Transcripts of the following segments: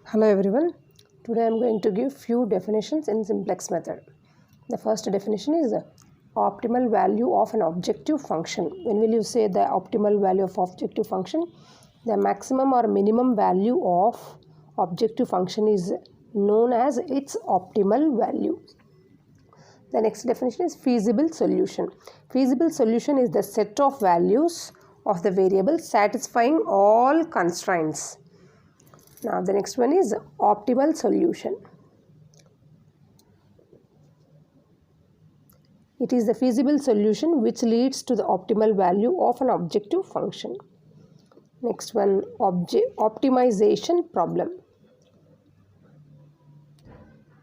Hello everyone. Today I am going to give few definitions in simplex method. The first definition is optimal value of an objective function. When will you say the optimal value of objective function? The maximum or minimum value of objective function is known as its optimal value. The next definition is feasible solution. Feasible solution is the set of values of the variable satisfying all constraints. Now the next one is optimal solution. It is the feasible solution which leads to the optimal value of an objective function. Next one, optimization problem.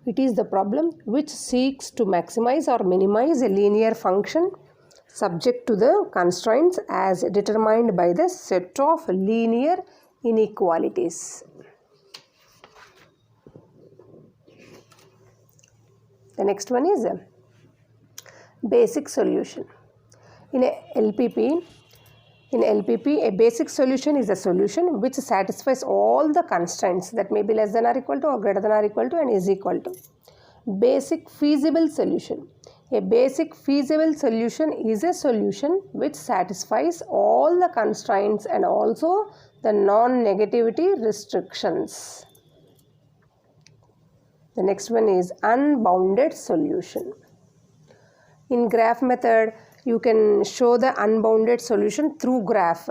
It is the problem which seeks to maximize or minimize a linear function subject to the constraints as determined by the set of linear inequalities. The next one is a basic solution. In LPP, a basic solution is a solution which satisfies all the constraints that may be less than or equal to or greater than or equal to and is equal to. Basic feasible solution. A basic feasible solution is a solution which satisfies all the constraints and also the non-negativity restrictions. The next one is unbounded solution. In graph method, you can show the unbounded solution through graph.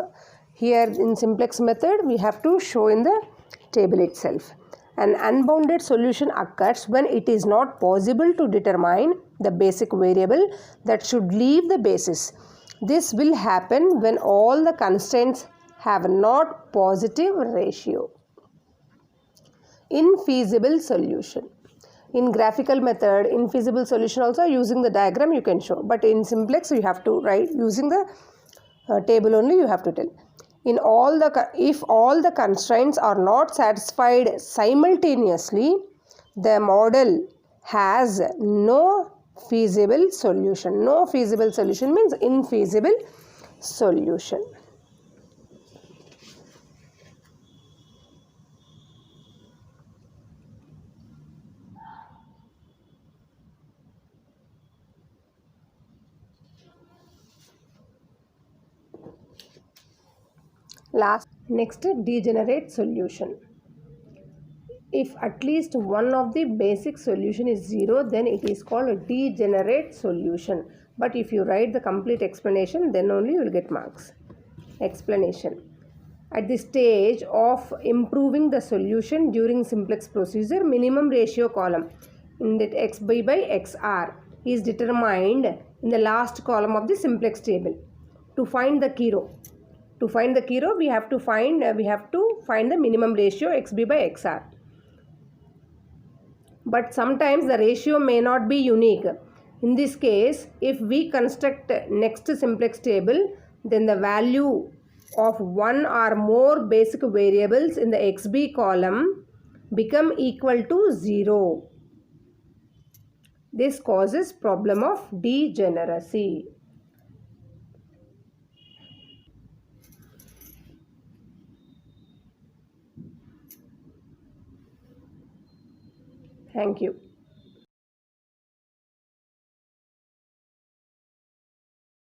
Here in simplex method, we have to show in the table itself. An unbounded solution occurs when it is not possible to determine the basic variable that should leave the basis. This will happen when all the constraints have not positive ratio. Infeasible solution. In graphical method, infeasible solution also using the diagram you can show, but in simplex you have to write using the table only you have to tell. If all the constraints are not satisfied simultaneously, the model has no feasible solution. No feasible solution means infeasible solution. Next, degenerate solution. If at least one of the basic solution is 0, then it is called a degenerate solution. But if you write the complete explanation, then only you will get marks. Explanation. At the stage of improving the solution during simplex procedure, minimum ratio column in that xb by xr is determined in the last column of the simplex table. To find the key row, we have to find the minimum ratio xb by xr. But sometimes the ratio may not be unique. In this case, if we construct next simplex table, then the value of one or more basic variables in the xb column become equal to 0. This causes problem of degeneracy. Thank you.